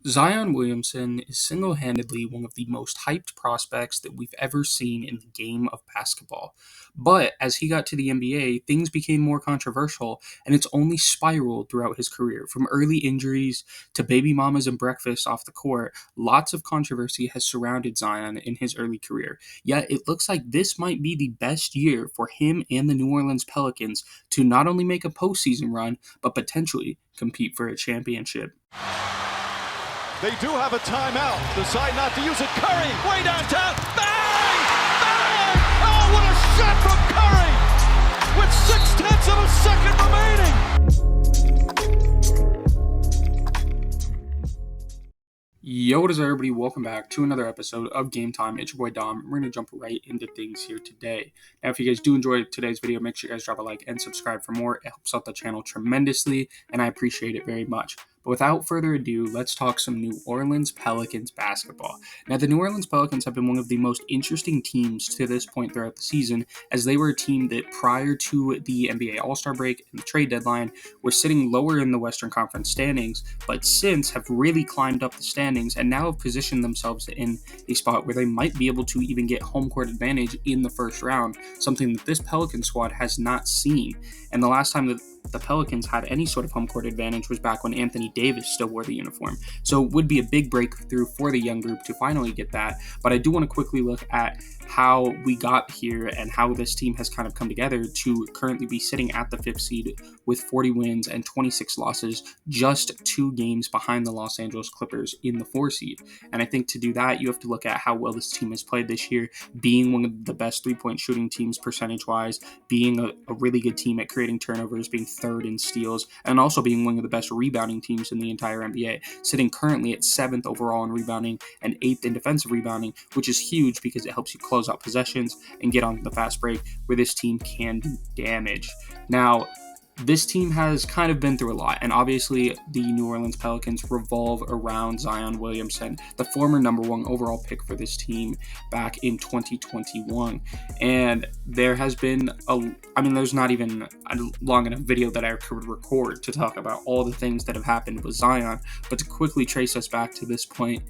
Zion Williamson is single-handedly one of the most hyped prospects that we've ever seen in the game of basketball. But as he got to the NBA, things became more controversial, and it's only spiraled throughout his career. From early injuries to baby mamas and breakfast off the court, lots of controversy has surrounded Zion in his early career. Yet it looks like this might be the best year for him and the New Orleans Pelicans to not only make a postseason run, but potentially compete for a championship. They do have a timeout. Decide not to use it. Curry, way downtown. Bang! Bang! Oh, what a shot from Curry! With 0.6 of a second remaining. Yo, what is up, everybody? Welcome back to another episode of Game Time. It's your boy Dom. We're going to jump right into things here today. Now, if you guys do enjoy today's video, make sure you guys drop a like and subscribe for more. It helps out the channel tremendously, and I appreciate it very much. But without further ado, let's talk some New Orleans Pelicans basketball. Now, the New Orleans Pelicans have been one of the most interesting teams to this point throughout the season, as they were a team that prior to the NBA All-Star break and the trade deadline were sitting lower in the Western Conference standings, but since have really climbed up the standings and now have positioned themselves in a spot where they might be able to even get home court advantage in the first round, something that this Pelican squad has not seen. And the last time that the Pelicans had any sort of home court advantage was back when Anthony Davis still wore the uniform. So it would be a big breakthrough for the young group to finally get that. But I do want to quickly look at how we got here and how this team has kind of come together to currently be sitting at the 5th seed with 40 wins and 26 losses, just 2 games behind the Los Angeles Clippers in the 4 seed. And I think to do that, you have to look at how well this team has played this year, being one of the best 3-point shooting teams percentage-wise, being a really good team at creating turnovers, being 3rd in steals, and also being one of the best rebounding teams in the entire NBA, sitting currently at 7th overall in rebounding and 8th in defensive rebounding, which is huge because it helps you close out possessions and get on the fast break where this team can do damage. Now, this team has kind of been through a lot, and obviously the New Orleans Pelicans revolve around Zion Williamson, the former number 1 overall pick for this team back in 2021. And there has been there's not even a long enough video that I could record to talk about all the things that have happened with Zion, but to quickly trace us back to this point,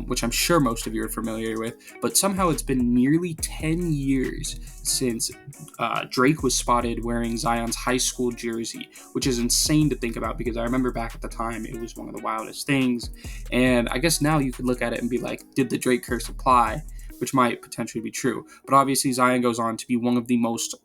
which I'm sure most of you are familiar with, but somehow it's been nearly 10 years since Drake was spotted wearing Zion's high school jersey, which is insane to think about because I remember back at the time it was one of the wildest things. And I guess now you could look at it and be like, did the Drake curse apply? Which might potentially be true. But obviously Zion goes on to be one of the most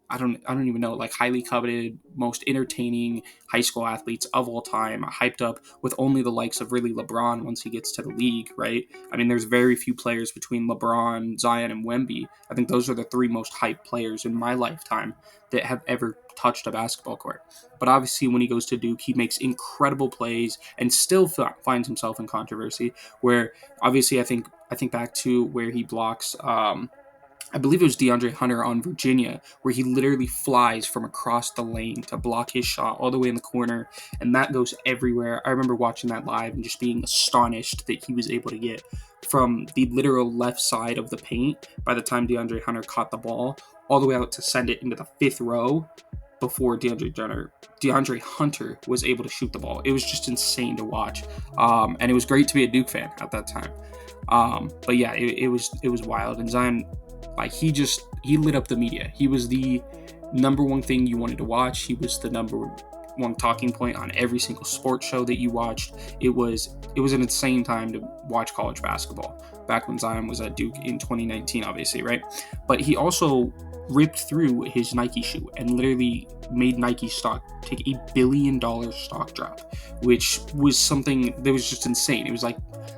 I don't even know, like highly coveted, most entertaining high school athletes of all time, hyped up with only the likes of really LeBron once he gets to the league, right? I mean, there's very few players between LeBron, Zion, and Wemby. I think those are the 3 most hyped players in my lifetime that have ever touched a basketball court. But obviously when he goes to Duke, he makes incredible plays and still finds himself in controversy, where obviously I think back to where he blocks I believe it was DeAndre Hunter on Virginia, where he literally flies from across the lane to block his shot all the way in the corner, and that goes everywhere. I remember watching that live and just being astonished that he was able to get from the literal left side of the paint by the time DeAndre Hunter caught the ball, all the way out to send it into the 5th row before DeAndre Hunter was able to shoot the ball. It was just insane to watch, and it was great to be a Duke fan at that time. But yeah, it was wild, and Zion, like, he lit up the media. He was the number 1 thing you wanted to watch. He was the number 1 talking point on every single sports show that you watched. It was an insane time to watch college basketball back when Zion was at Duke in 2019, obviously, right? But he also ripped through his Nike shoe and literally made Nike stock take $1 billion stock drop, which was something that was just insane. It was like,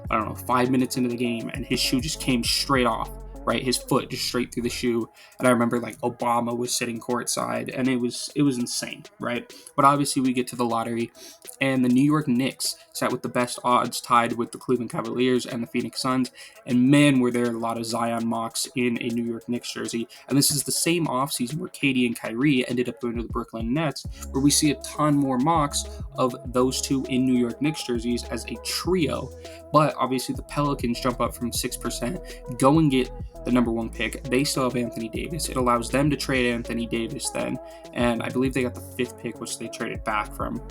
I don't know, 5 minutes into the game and his shoe just came straight off. Right, his foot just straight through the shoe, and I remember like Obama was sitting courtside, and it was insane, right? But obviously we get to the lottery, and the New York Knicks sat with the best odds, tied with the Cleveland Cavaliers and the Phoenix Suns, and man, were there a lot of Zion mocks in a New York Knicks jersey. And this is the same offseason where Katie and Kyrie ended up going to the Brooklyn Nets, where we see a ton more mocks of those 2 in New York Knicks jerseys as a trio. But obviously the Pelicans jump up from 6%, go and get the number 1 pick. They still have Anthony Davis. It allows them to trade Anthony Davis then, and I believe they got the 5th pick, which they traded back from.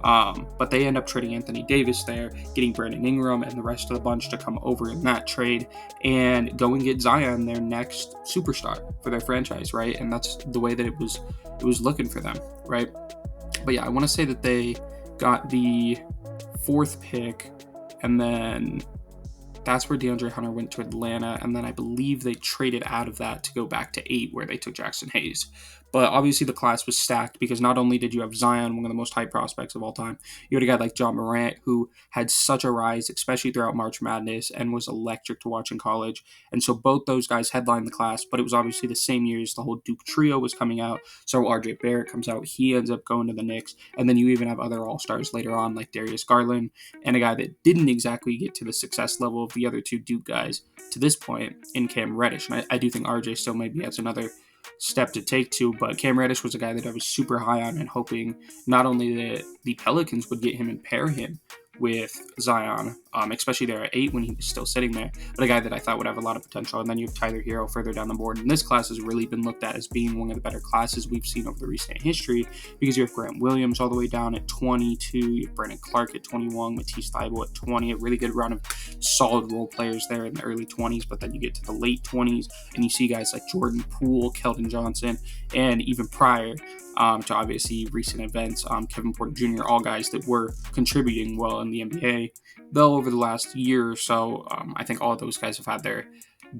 But they end up trading Anthony Davis there, getting Brandon Ingram and the rest of the bunch to come over in that trade and go and get Zion, their next superstar for their franchise, right? And that's the way that it was looking for them, right? But yeah, I want to say that they got the 4th pick, and then that's where DeAndre Hunter went to Atlanta, and then I believe they traded out of that to go back to 8, where they took Jackson Hayes. But obviously the class was stacked because not only did you have Zion, one of the most hyped prospects of all time, you had a guy like John Morant who had such a rise, especially throughout March Madness, and was electric to watch in college. And so both those guys headlined the class, but it was obviously the same years the whole Duke trio was coming out. So RJ Barrett comes out, he ends up going to the Knicks, and then you even have other all-stars later on like Darius Garland and a guy that didn't exactly get to the success level of the other 2 Duke guys to this point in Cam Reddish. And I do think RJ still maybe has another step to take to, but Cam Reddish was a guy that I was super high on and hoping not only that the Pelicans would get him and pair him with Zion, especially there at 8 when he was still sitting there, but a guy that I thought would have a lot of potential. And then you have Tyler Hero further down the board. And this class has really been looked at as being one of the better classes we've seen over the recent history because you have Grant Williams all the way down at 22, you have Brandon Clark at 21, Matisse Thybulle at 20, a really good run of solid role players there in the early 20s, but then you get to the late 20s and you see guys like Jordan Poole, Keldon Johnson, and even prior to obviously recent events, Kevin Porter Jr., all guys that were contributing well in the NBA. Though over the last year or so, I think all of those guys have had their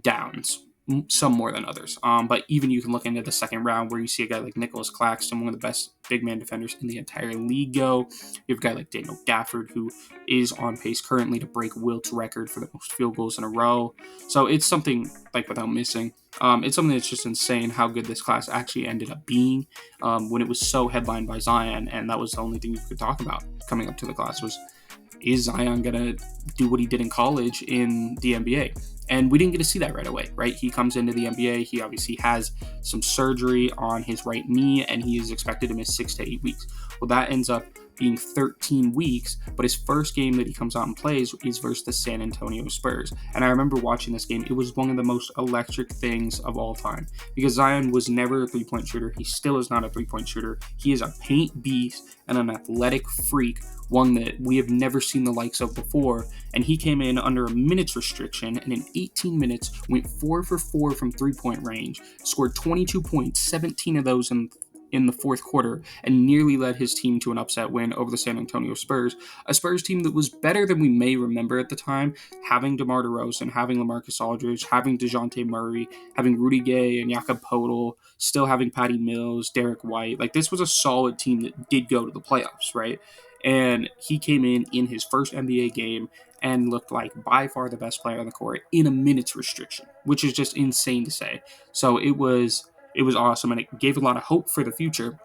downs, some more than others. But even you can look into the second round where you see a guy like Nicholas Claxton, one of the best big man defenders in the entire league go. You have a guy like Daniel Gafford, who is on pace currently to break Wilt's record for the most field goals in a row. So it's something like without missing. It's something that's just insane how good this class actually ended up being when it was so headlined by Zion, and that was the only thing you could talk about coming up to the class was, is Zion going to do what he did in college in the NBA? And we didn't get to see that right away, right? He comes into the NBA. He obviously has some surgery on his right knee, and he is expected to miss 6 to 8 weeks. Well, that ends up being 13 weeks, but his first game that he comes out and plays is versus the San Antonio Spurs. And I remember watching this game. It was one of the most electric things of all time because Zion was never a three-point shooter. He still is not a three-point shooter. He is a paint beast and an athletic freak, one that we have never seen the likes of before. And he came in under a minutes restriction and in 18 minutes went 4 for 4 from three-point range, scored 22 points, 17 of those in the fourth quarter, and nearly led his team to an upset win over the San Antonio Spurs, a Spurs team that was better than we may remember at the time, having DeMar DeRozan, having LaMarcus Aldridge, having DeJounte Murray, having Rudy Gay and Jakob Poeltl, still having Patty Mills, Derek White. Like, this was a solid team that did go to the playoffs, right? And he came in his first NBA game and looked like by far the best player on the court in a minutes restriction, which is just insane to say. So it was awesome, and it gave a lot of hope for the future,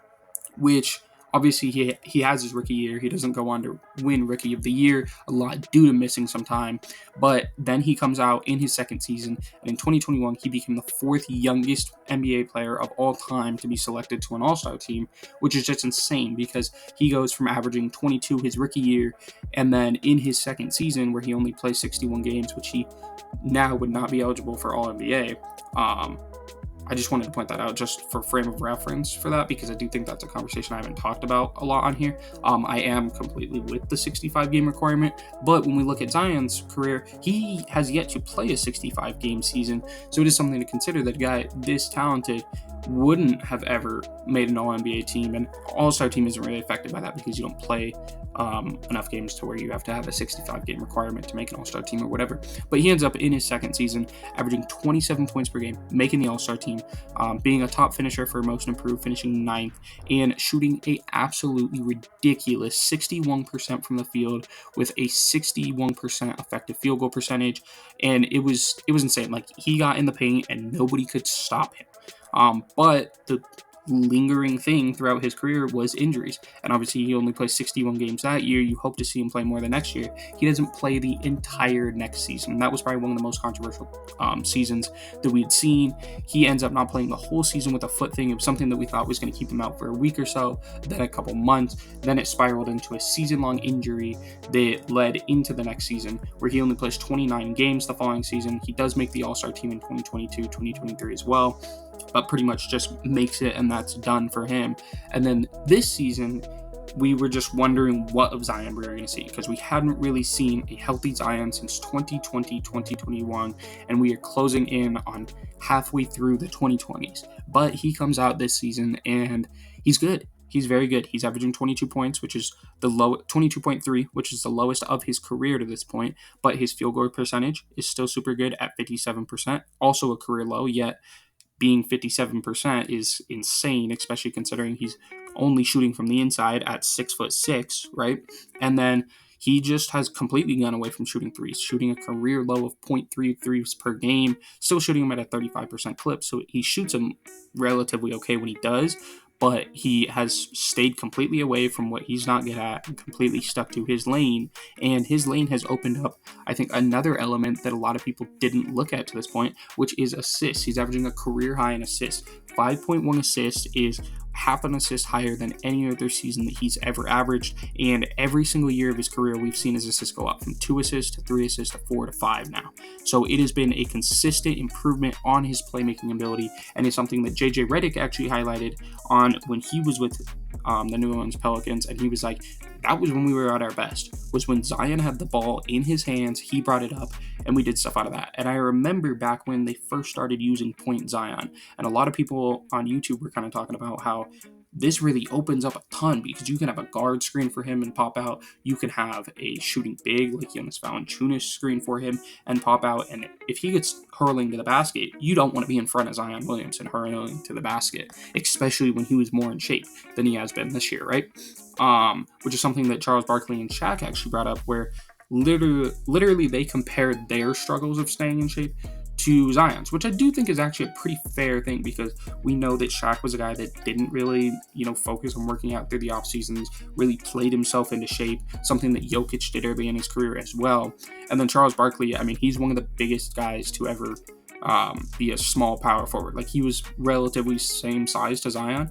which obviously he has his rookie year. He doesn't go on to win Rookie of the Year, a lot due to missing some time. But then he comes out in his second season, and in 2021, he became the 4th youngest NBA player of all time to be selected to an All-Star team, which is just insane because he goes from averaging 22 his rookie year, and then in his second season, where he only plays 61 games, which he now would not be eligible for All-NBA, I just wanted to point that out just for frame of reference for that, because I do think that's a conversation I haven't talked about a lot on here. I am completely with the 65 game requirement, but when we look at Zion's career, he has yet to play a 65 game season. So it is something to consider that a guy this talented wouldn't have ever made an All-NBA team, and All-Star team isn't really affected by that because you don't play enough games to where you have to have a 65 game requirement to make an All-Star team or whatever. But he ends up in his second season averaging 27 points per game, making the All-Star team, being a top finisher for most improved, finishing 9th, and shooting a absolutely ridiculous 61% from the field with a 61% effective field goal percentage. And it was insane. Like, he got in the paint and nobody could stop him. But the lingering thing throughout his career was injuries. And obviously, he only plays 61 games that year. You hope to see him play more the next year. He doesn't play the entire next season. That was probably one of the most controversial seasons that we'd seen. He ends up not playing the whole season with a foot thing. It was something that we thought was going to keep him out for a week or so, then a couple months. Then it spiraled into a season-long injury that led into the next season, where he only plays 29 games the following season. He does make the All-Star team in 2022, 2023 as well, but pretty much just makes it, and that's done for him. And then this season, we were just wondering what of Zion we were going to see, because we hadn't really seen a healthy Zion since 2020, 2021, and we are closing in on halfway through the 2020s. But he comes out this season, and he's good. He's very good. He's averaging 22 points, which is the low 22.3, which is the lowest of his career to this point. But his field goal percentage is still super good at 57%, also a career low, yet being 57% is insane, especially considering he's only shooting from the inside at 6'6", right? And then he just has completely gone away from shooting threes, shooting a career low of 0.3 threes per game, still shooting them at a 35% clip. So he shoots them relatively okay when he does, but he has stayed completely away from what he's not good at and completely stuck to his lane. And his lane has opened up, I think, another element that a lot of people didn't look at to this point, which is assists. He's averaging a career high in assists. 5.1 assists is half an assist higher than any other season that he's ever averaged, and every single year of his career we've seen his assists go up from 2 assists to 3 assists to 4 to 5 now. So it has been a consistent improvement on his playmaking ability, and it's something that JJ Redick actually highlighted on when he was with the New Orleans Pelicans, and he was like, that was when we were at our best, was when Zion had the ball in his hands, he brought it up, and we did stuff out of that. And I remember back when they first started using Point Zion, and a lot of people on YouTube were kind of talking about how this really opens up a ton, because you can have a guard screen for him and pop out. You can have a shooting big like Jonas Valanciunas screen for him and pop out. And if he gets hurling to the basket, you don't want to be in front of Zion Williamson hurling to the basket, especially when he was more in shape than he has been this year, right? Which is something that Charles Barkley and Shaq actually brought up, where literally they compared their struggles of staying in shape to Zion's, which I do think is actually a pretty fair thing, because we know that Shaq was a guy that didn't really, focus on working out through the off seasons, really played himself into shape, something that Jokic did early in his career as well. And then Charles Barkley, he's one of the biggest guys to ever be a small power forward. Like, he was relatively same size to Zion,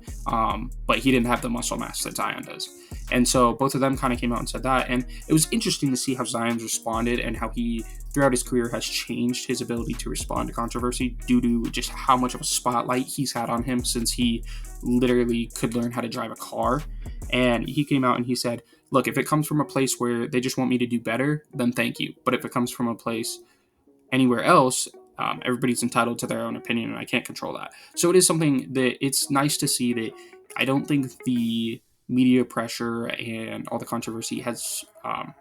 but he didn't have the muscle mass that Zion does. And so both of them kind of came out and said that. And it was interesting to see how Zion's responded and how he, throughout his career, has changed his ability to respond to controversy due to just how much of a spotlight he's had on him since he literally could learn how to drive a car. And he came out and he said, look, if it comes from a place where they just want me to do better, then thank you. But if it comes from a place anywhere else, everybody's entitled to their own opinion, and I can't control that. So it is something that it's nice to see that I don't think the media pressure and all the controversy has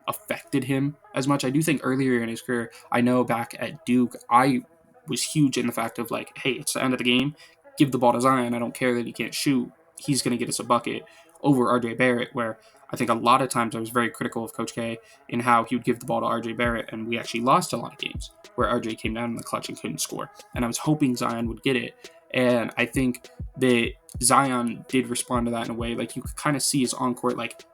affected him as much. I do think earlier in his career, I know back at Duke, I was huge in the fact of like, hey, it's the end of the game, give the ball to Zion. I don't care that he can't shoot. He's going to get us a bucket, over RJ Barrett, where I think a lot of times I was very critical of Coach K in how he would give the ball to RJ Barrett, and we actually lost a lot of games where RJ came down in the clutch and couldn't score. And I was hoping Zion would get it. And I think that Zion did respond to that in a way, like you could kind of see his on-court, like,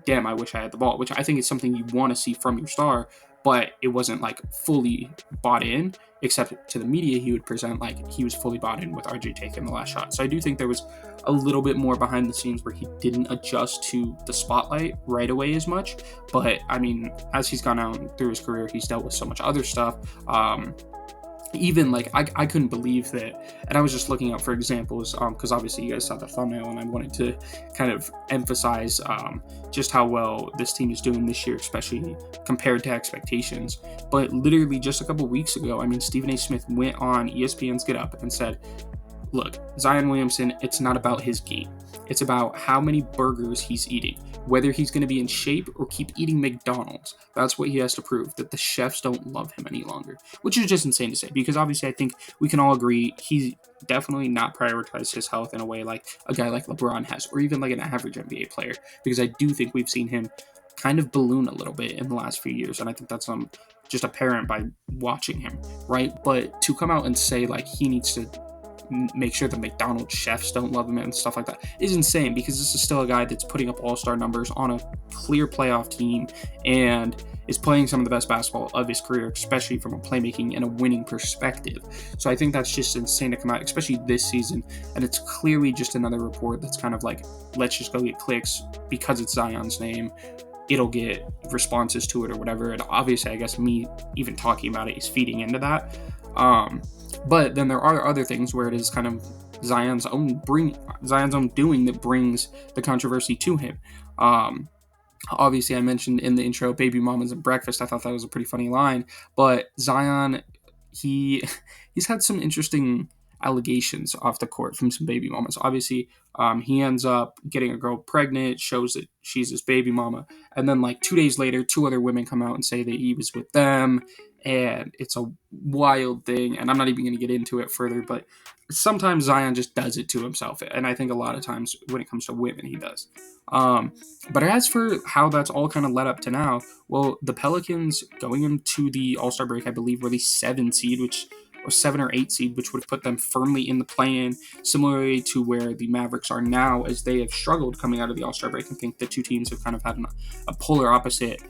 damn, I wish I had the ball, which I think is something you want to see from your star, but it wasn't like fully bought in, except to the media he would present like he was fully bought in with RJ taking the last shot. So I do think there was a little bit more behind the scenes where he didn't adjust to the spotlight right away as much. But I mean, as he's gone out through his career, he's dealt with so much other stuff. Even like I couldn't believe that, and I was just looking up for examples because obviously you guys saw the thumbnail and I wanted to kind of emphasize just how well this team is doing this year, especially compared to expectations. But literally just a couple weeks ago, Stephen A. Smith went on ESPN's Get Up and said, look, Zion Williamson, it's not about his game. It's about how many burgers he's eating, whether he's going to be in shape or keep eating McDonald's. That's what he has to prove, that the chefs don't love him any longer, which is just insane to say, because obviously I think we can all agree he's definitely not prioritized his health in a way like a guy like LeBron has, or even like an average NBA player, because I do think we've seen him kind of balloon a little bit in the last few years, and I think that's just apparent by watching him, right? But to come out and say like he needs to make sure the McDonald's chefs don't love him and stuff like that is insane, because this is still a guy that's putting up all-star numbers on a clear playoff team and is playing some of the best basketball of his career, especially from a playmaking and a winning perspective. So I think that's just insane to come out, especially this season. And it's clearly just another report that's kind of like, let's just go get clicks because it's Zion's name. It'll get responses to it or whatever. And obviously, I guess me even talking about it is feeding into that. But then there are other things where it is kind of Zion's own doing that brings the controversy to him. Obviously, I mentioned in the intro, baby mamas and breakfast. I thought that was a pretty funny line. But Zion, he's had some interesting allegations off the court from some baby mamas. Obviously, he ends up getting a girl pregnant, shows that she's his baby mama. And then like 2 days later, 2 other women come out and say that he was with them. And it's a wild thing. And I'm not even going to get into it further. But sometimes Zion just does it to himself. And I think a lot of times when it comes to women, he does. But as for how that's all kind of led up to now, well, the Pelicans going into the All-Star break, I believe, were the 7 seed, or 7 or 8 seed, which would have put them firmly in the play-in, similarly to where the Mavericks are now, as they have struggled coming out of the All-Star break. I think the two teams have kind of had a polar opposite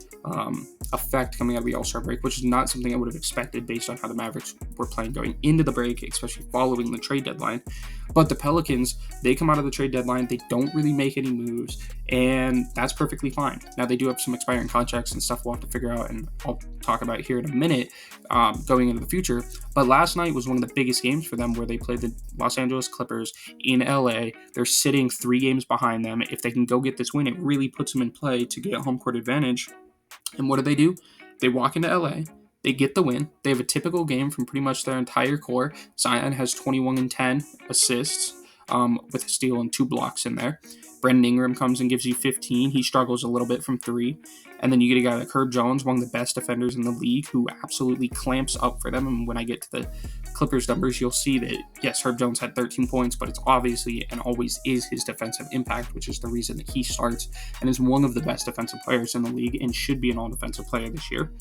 effect coming out of the All-Star break, which is not something I would have expected based on how the Mavericks were playing going into the break, especially following the trade deadline. But the Pelicans, they come out of the trade deadline, they don't really make any moves, and that's perfectly fine. Now, they do have some expiring contracts and stuff we'll have to figure out, and I'll talk about here in a minute going into the future. But last night was one of the biggest games for them, where they played the Los Angeles Clippers in LA. They're sitting 3 games behind them. If they can go get this win, it really puts them in play to get a home court advantage. And what do? They walk into LA. They get the win. They have a typical game from pretty much their entire core. Zion has 21 and 10 assists with a steal and 2 blocks in there. Brandon Ingram comes and gives you 15. He struggles a little bit from 3. And then you get a guy like Herb Jones, one of the best defenders in the league, who absolutely clamps up for them. And when I get to the Clippers numbers, you'll see that, yes, Herb Jones had 13 points, but it's obviously and always is his defensive impact, which is the reason that he starts and is one of the best defensive players in the league and should be an all-defensive player this year.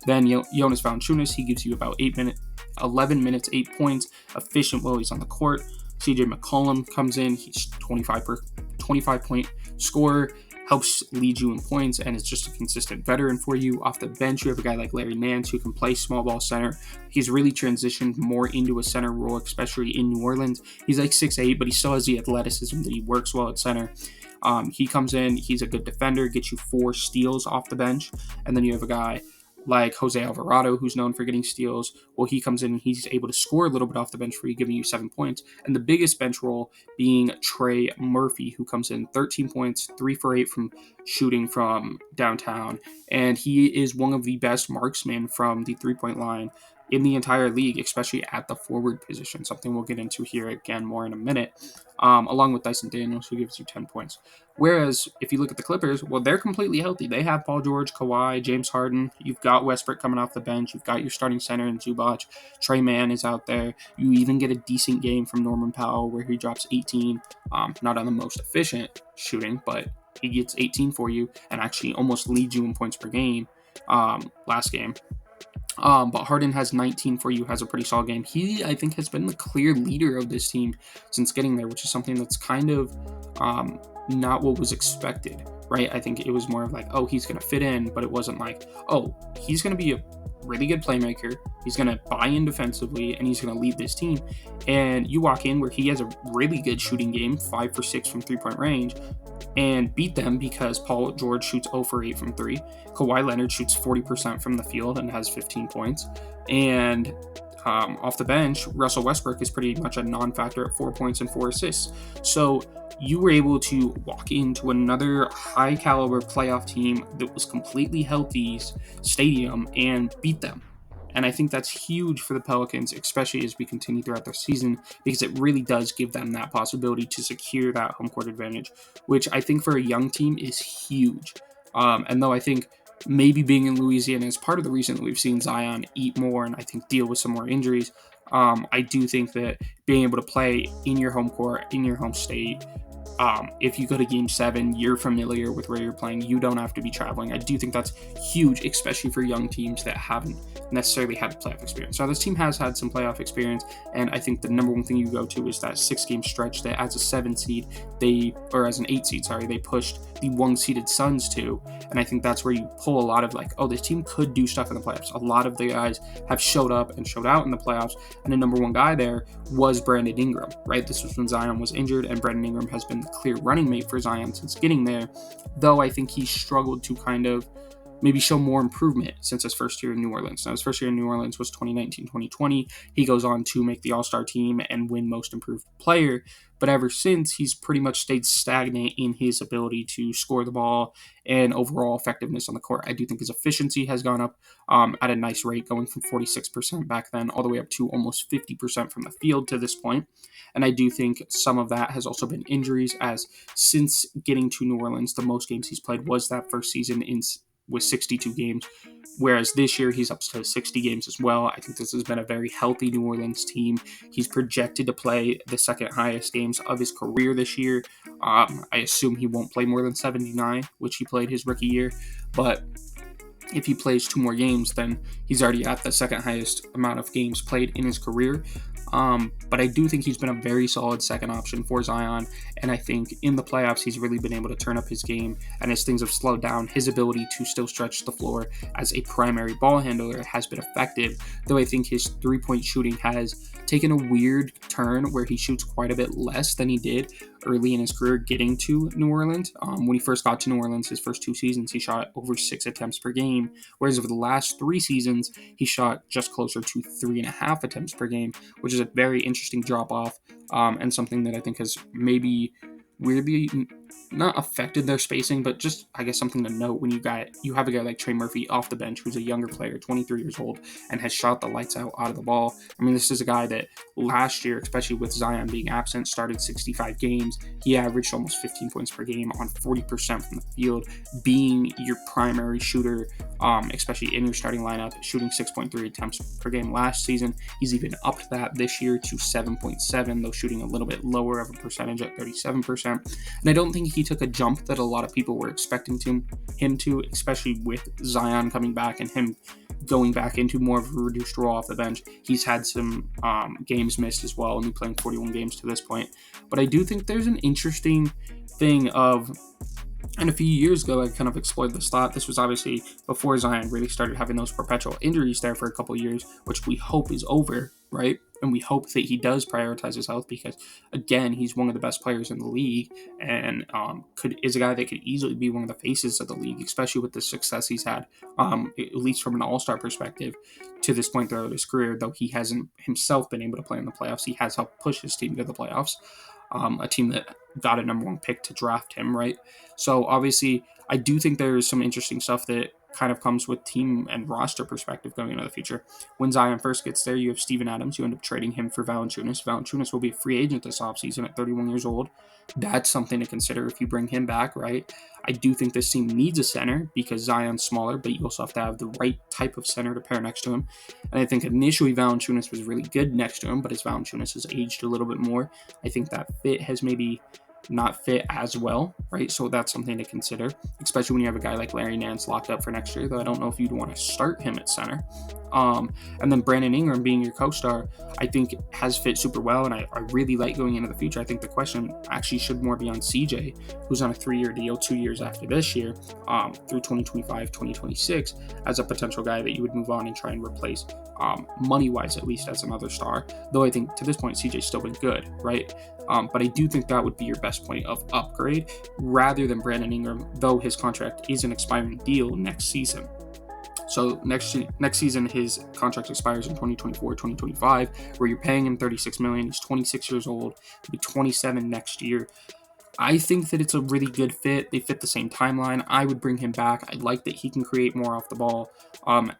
Then Jonas Valanciunas, he gives you about 11 minutes, 8 points, efficient while he's on the court. CJ McCollum comes in, he's 25-point scorer, helps lead you in points, and it's just a consistent veteran for you. Off the bench, you have a guy like Larry Nance who can play small ball center. He's really transitioned more into a center role, especially in New Orleans. He's like 6'8", but he still has the athleticism that he works well at center. He comes in, he's a good defender, gets you 4 steals off the bench, and then you have a guy like Jose Alvarado, who's known for getting steals. Well, he comes in and he's able to score a little bit off the bench for you, giving you 7 points. And the biggest bench role being Trey Murphy, who comes in 13 points, 3 for 8 from shooting from downtown. And he is one of the best marksmen from the 3-point line in the entire league, especially at the forward position, something we'll get into here again more in a minute, along with Dyson Daniels, who gives you 10 points. Whereas, if you look at the Clippers, well, they're completely healthy. They have Paul George, Kawhi, James Harden. You've got Westbrook coming off the bench. You've got your starting center in Zubac. Trey Mann is out there. You even get a decent game from Norman Powell, where he drops 18, not on the most efficient shooting, but he gets 18 for you and actually almost leads you in points per game last game. But Harden has 19 for you, has a pretty solid game. He, I think, has been the clear leader of this team since getting there, which is something that's kind of not what was expected, right? I think it was more of like, oh, he's going to fit in, but it wasn't like, oh, he's going to be a really good playmaker, he's going to buy in defensively, and he's going to lead this team. And you walk in where he has a really good shooting game, 5 for 6 from 3-point range, and beat them because Paul George shoots 0 for 8 from 3. Kawhi Leonard shoots 40% from the field and has 15 points. And off the bench, Russell Westbrook is pretty much a non-factor at 4 points and 4 assists. So you were able to walk into another high-caliber playoff team that was completely healthy's stadium and beat them. And I think that's huge for the Pelicans, especially as we continue throughout their season, because it really does give them that possibility to secure that home court advantage, which I think for a young team is huge. And though I think maybe being in Louisiana is part of the reason that we've seen Zion eat more and I think deal with some more injuries, I do think that being able to play in your home court, in your home state, if you go to Game 7, you're familiar with where you're playing. You don't have to be traveling. I do think that's huge, especially for young teams that haven't necessarily had playoff experience. Now, this team has had some playoff experience, and I think the number one thing you go to is that 6-game stretch that as a 7 seed, as an 8 seed, they pushed the 1-seeded Suns to, and I think that's where you pull a lot of this team could do stuff in the playoffs. A lot of the guys have showed up and showed out in the playoffs, and the number one guy there was Brandon Ingram, right? This was when Zion was injured, and Brandon Ingram has been the clear running mate for Zion since getting there, though I think he struggled to kind of maybe show more improvement since his first year in New Orleans. Now, his first year in New Orleans was 2019-2020. He goes on to make the All-Star team and win Most Improved Player. But ever since, he's pretty much stayed stagnant in his ability to score the ball and overall effectiveness on the court. I do think his efficiency has gone up at a nice rate, going from 46% back then all the way up to almost 50% from the field to this point. And I do think some of that has also been injuries, as since getting to New Orleans, the most games he's played was that first season with 62 games, whereas this year he's up to 60 games as well. I think this has been a very healthy New Orleans team. He's projected to play the second highest games of his career this year. I assume he won't play more than 79, which he played his rookie year, but if he plays 2 more games, then he's already at the second highest amount of games played in his career. But I do think he's been a very solid second option for Zion, and I think in the playoffs he's really been able to turn up his game, and as things have slowed down, his ability to still stretch the floor as a primary ball handler has been effective, though I think his three-point shooting has taken a weird turn where he shoots quite a bit less than he did early in his career getting to New Orleans. When he first got to New Orleans, his first 2 seasons, he shot over 6 attempts per game, whereas over the last 3 seasons, he shot just closer to 3.5 attempts per game, which is a very interesting drop-off, and something that I think has maybe weirdly not affected their spacing, but just, I guess, something to note when you have a guy like Trey Murphy off the bench, who's a younger player, 23 years old, and has shot the lights out of the ball. I mean, this is a guy that last year, especially with Zion being absent, started 65 games. He averaged almost 15 points per game on 40% from the field, being your primary shooter, especially in your starting lineup, shooting 6.3 attempts per game last season. He's even upped that this year to 7.7, though shooting a little bit lower of a percentage at 37%. And I don't think he took a jump that a lot of people were expecting him to, especially with Zion coming back and him going back into more of a reduced role off the bench. He's had some games missed as well, only playing 41 games to this point. But I do think there's an interesting thing of, and a few years ago, I kind of explored this thought. This was obviously before Zion really started having those perpetual injuries there for a couple years, which we hope is over, right? And we hope that he does prioritize his health because, again, he's one of the best players in the league and is a guy that could easily be one of the faces of the league, especially with the success he's had, at least from an all-star perspective to this point throughout his career, though he hasn't himself been able to play in the playoffs. He has helped push his team to the playoffs, a team that got a number 1 pick to draft him, right? So, obviously, I do think there's some interesting stuff that kind of comes with team and roster perspective going into the future. When Zion first gets there, you have Steven Adams. You end up trading him for Valanciunas. Valanciunas will be a free agent this offseason at 31 years old. That's something to consider if you bring him back, right? I do think this team needs a center because Zion's smaller, but you also have to have the right type of center to pair next to him. And I think initially Valanciunas was really good next to him, but as Valanciunas has aged a little bit more, I think that fit has maybe not fit as well, right? So that's something to consider, especially when you have a guy like Larry Nance locked up for next year, though I don't know if you'd want to start him at center. And then Brandon Ingram being your co-star, I think has fit super well, and I really like going into the future. I think the question actually should more be on CJ, who's on a 3-year deal, 2 years after this year, through 2025, 2026, as a potential guy that you would move on and try and replace, money-wise at least, as another star. Though I think to this point, CJ's still been good, right? But I do think that would be your best point of upgrade rather than Brandon Ingram, though his contract is an expiring deal next season. So next season, his contract expires in 2024, 2025, where you're paying him $36 million. He's 26 years old. He'll be 27 next year. I think that it's a really good fit. They fit the same timeline. I would bring him back. I like that he can create more off the ball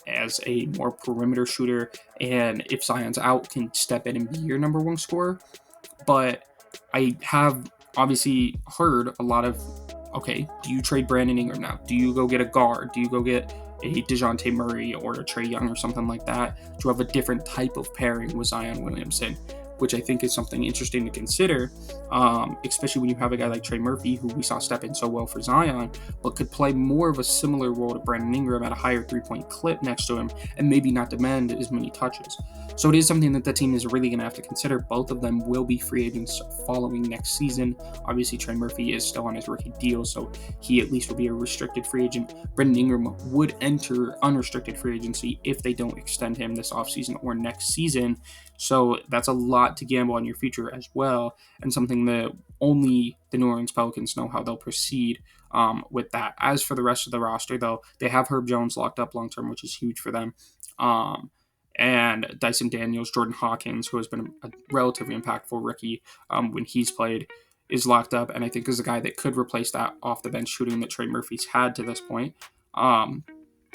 as a more perimeter shooter, and if Zion's out, can step in and be your number 1 scorer. But I have obviously heard a lot of, okay, do you trade Brandon Ingram now? Do you go get a guard? Do you go get a DeJounte Murray or a Trae Young or something like that to have a different type of pairing with Zion Williamson? which I think is something interesting to consider, especially when you have a guy like Trey Murphy, who we saw step in so well for Zion, but could play more of a similar role to Brandon Ingram at a higher three-point clip next to him and maybe not demand as many touches. So it is something that the team is really going to have to consider. Both of them will be free agents following next season. Obviously, Trey Murphy is still on his rookie deal, so he at least will be a restricted free agent. Brandon Ingram would enter unrestricted free agency if they don't extend him this offseason or next season. So that's a lot to gamble on your future as well, and something that only the New Orleans Pelicans know how they'll proceed with that. As for the rest of the roster, though, they have Herb Jones locked up long-term, which is huge for them. And Dyson Daniels, Jordan Hawkins, who has been a relatively impactful rookie when he's played, is locked up, and I think is a guy that could replace that off-the-bench shooting that Trey Murphy's had to this point.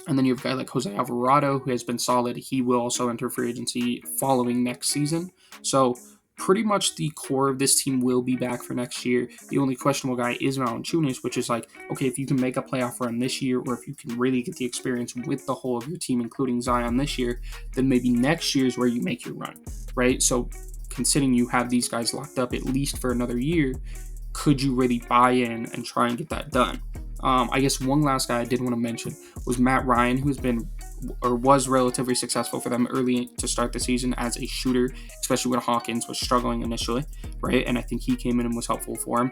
And then you have a guy like Jose Alvarado, who has been solid. He will also enter free agency following next season. So pretty much the core of this team will be back for next year. The only questionable guy is Valanciunas, which is like, okay, if you can make a playoff run this year, or if you can really get the experience with the whole of your team, including Zion this year, then maybe next year is where you make your run, right? So considering you have these guys locked up at least for another year, could you really buy in and try and get that done? I guess one last guy I did want to mention was Matt Ryan, who's been or was relatively successful for them early to start the season as a shooter, especially when Hawkins was struggling initially, right? And I think he came in and was helpful for him.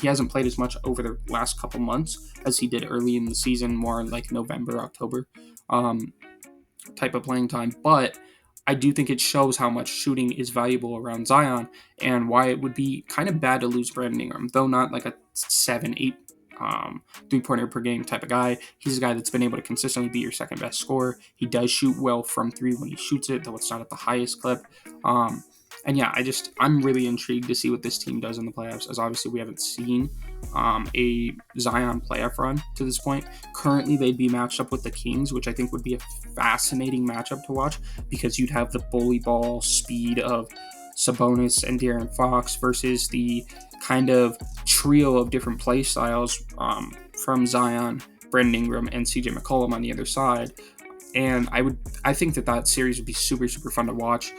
He hasn't played as much over the last couple months as he did early in the season, more like November, October type of playing time, but I do think it shows how much shooting is valuable around Zion and why it would be kind of bad to lose Brandon Ingram, though not like a 7-8 three-pointer per game type of guy. He's a guy that's been able to consistently be your second best scorer. He does shoot well from three when he shoots it, though it's not at the highest clip. And yeah, I'm really intrigued to see what this team does in the playoffs, as obviously we haven't seen a Zion playoff run to this point. Currently, they'd be matched up with the Kings, which I think would be a fascinating matchup to watch, because you'd have the bully ball speed of Sabonis and De'Aaron Fox versus the kind of trio of different play styles from Zion, Brandon Ingram, and CJ McCollum on the other side. And I think that series would be super, super fun to watch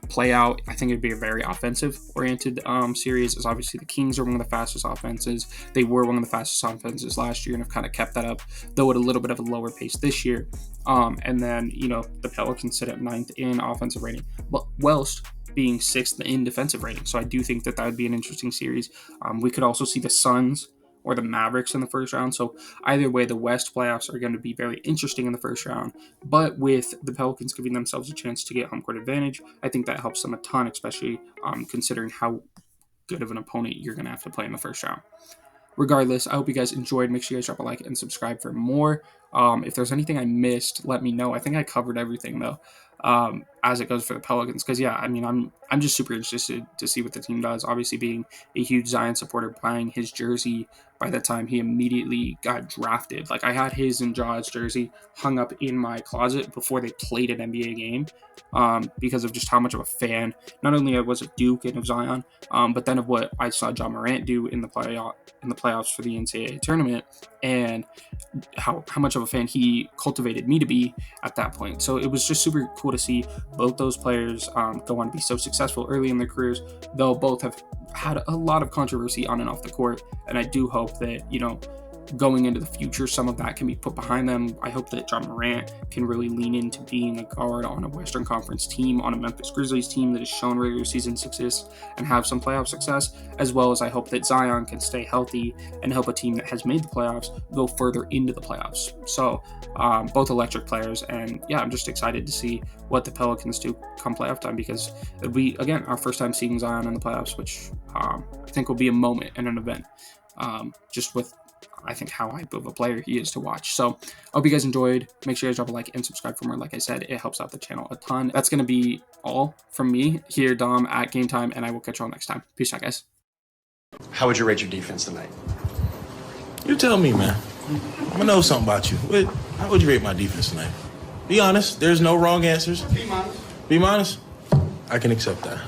play out. I think it'd be a very offensive-oriented series, as obviously the Kings are one of the fastest offenses. They were one of the fastest offenses last year and have kind of kept that up, though at a little bit of a lower pace this year. And then, the Pelicans sit at 9th in offensive rating, but whilst being 6th in defensive rating. So I do think that would be an interesting series. We could also see the Suns or the Mavericks in the first round. So either way, the West playoffs are going to be very interesting in the first round. But with the Pelicans giving themselves a chance to get home court advantage, I think that helps them a ton, especially considering how good of an opponent you're going to have to play in the first round. Regardless, I hope you guys enjoyed. Make sure you guys drop a like and subscribe for more. If there's anything I missed, let me know. I think I covered everything, though, as it goes for the Pelicans. Because, yeah, I mean, I'm just super interested to see what the team does. Obviously, being a huge Zion supporter, buying his jersey by the time he immediately got drafted. Like, I had his and Ja's jersey hung up in my closet before they played an NBA game because of just how much of a fan, not only I was of Duke and of Zion, but then of what I saw Ja Morant do in the playoffs for the NCAA tournament, and how much of a fan he cultivated me to be at that point. So it was just super cool to see both those players go on to be so successful early in their careers, though both have had a lot of controversy on and off the court. And I do hope that, going into the future, some of that can be put behind them. I hope that Ja Morant can really lean into being a guard on a Western Conference team, on a Memphis Grizzlies team that has shown regular season success and have some playoff success, as well as I hope that Zion can stay healthy and help a team that has made the playoffs go further into the playoffs. So both electric players, and yeah, I'm just excited to see what the Pelicans do come playoff time, because it'll be, again, our first time seeing Zion in the playoffs, which I think will be a moment and an event, just with I think how hype of a player he is to watch. So I hope you guys enjoyed. Make sure you guys drop a like and subscribe for more. Like I said, it helps out the channel a ton. That's going to be all from me here, Dom, at Game Time, and I will catch you all next time. Peace out, guys. How would you rate your defense tonight? You tell me, man. I'm going to know something about you. How would you rate my defense tonight? Be honest. There's no wrong answers. Be honest. Be honest? I can accept that.